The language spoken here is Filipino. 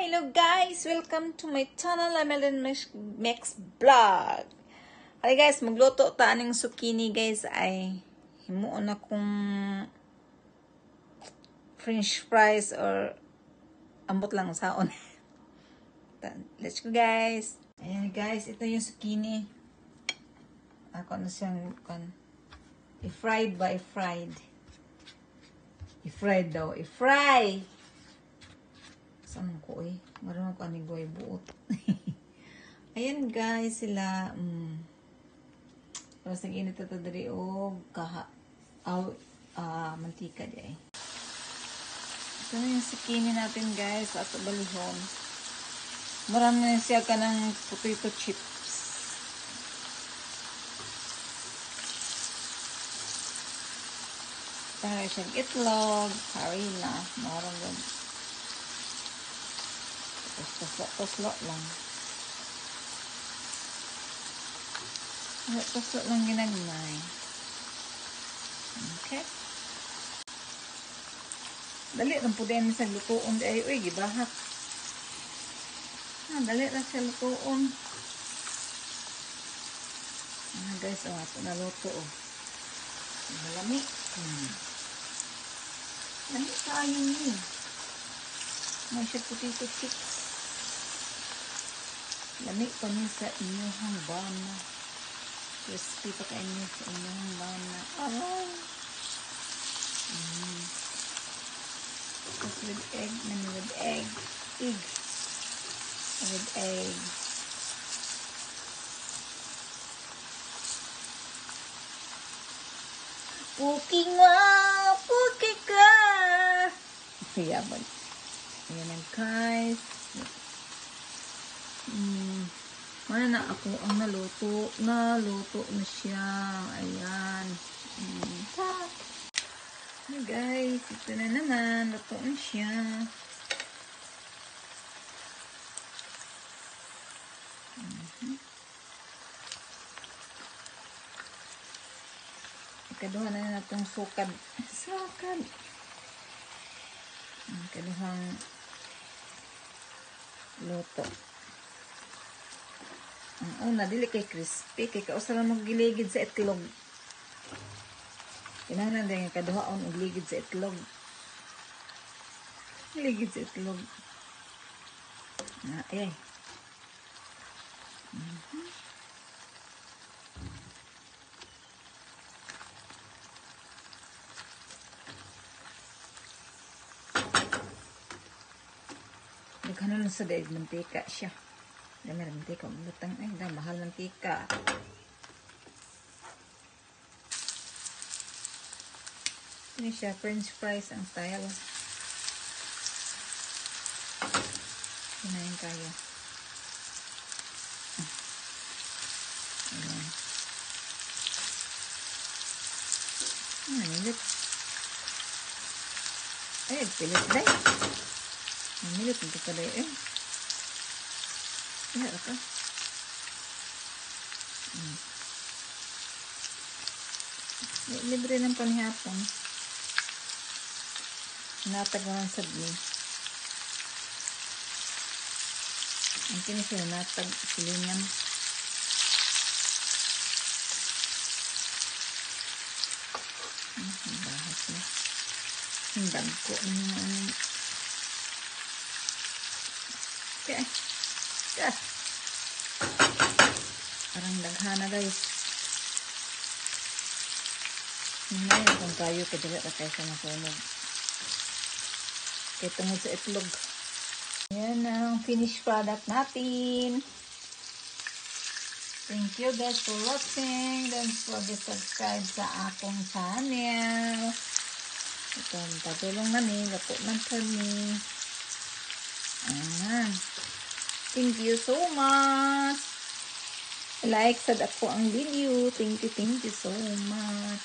Hello guys! Welcome to my channel, Amelin Mix Vlog. Hi guys, magluto ta aning zucchini guys ay himuon akong french fries or ambot lang saon. Let's go guys! Ayan guys, ito yung zucchini. Ako na siyang i-fried ba? I-fried daw. I-fry! Saan ko eh? Marunong ko aning buhay buot. Ayan guys, sila. Tapos nag-init ito dari o mantika di eh. Ito na yung zucchini natin guys. At balihon. Marami na siya ka ng potato chips. Para siyang itlog. Harina. Marunong. Toslo lang. Toslo lang ginagmay. Okay. Dali lang po din sa lutuon. Ay, uy, gibahak. Dali lang sa lutuon. Guys, ito na luto. Malami. Lami tayo niyo. May siya potato chips. Lami pa niya sa inyong bana. Crispy pa kayo niya sa inyong bana. Tapos with egg. With egg. With egg. Puki nga! Puki ka! Yaman. Ayan guys. Mana na ako ang naluto. Naluto na siya. Ayan. Hey guys. Ito na naman. Luto na siya. Ikaduha na natong sukad. Sukad. Ikaduhang luto. Ang una, dili kay crispy. Kay kausa lang magiligid sa itlog. Kinahanglan din yung kaduhaon og ligid sa itlog. Ligid sa itlog. Ay. Naghanon sa daig mantika siya. Dami na mantika. Butang ay, mahal mantika. Ini siya, french fries ang style. Kinain kaya. Ayan. Manilit. Ay, pilit day. Manilit ito ka day eh. Iya ka. Libre ng panihapon. Natag naman sa blue. Ang kinis sila natag silingan. Bahas na. Hindag ko. Okay. Parang daghana guys. Ngayon kung kayo kadali na kayo sa masunog. Kaya tungod sa itlog. Yan ang finished product natin. Thank you guys for watching. Don't forget to subscribe sa akong channel. Ito, patulong namin. Lapo ng kami. Thank you so much. Like sad ako ang video. Thank you so much.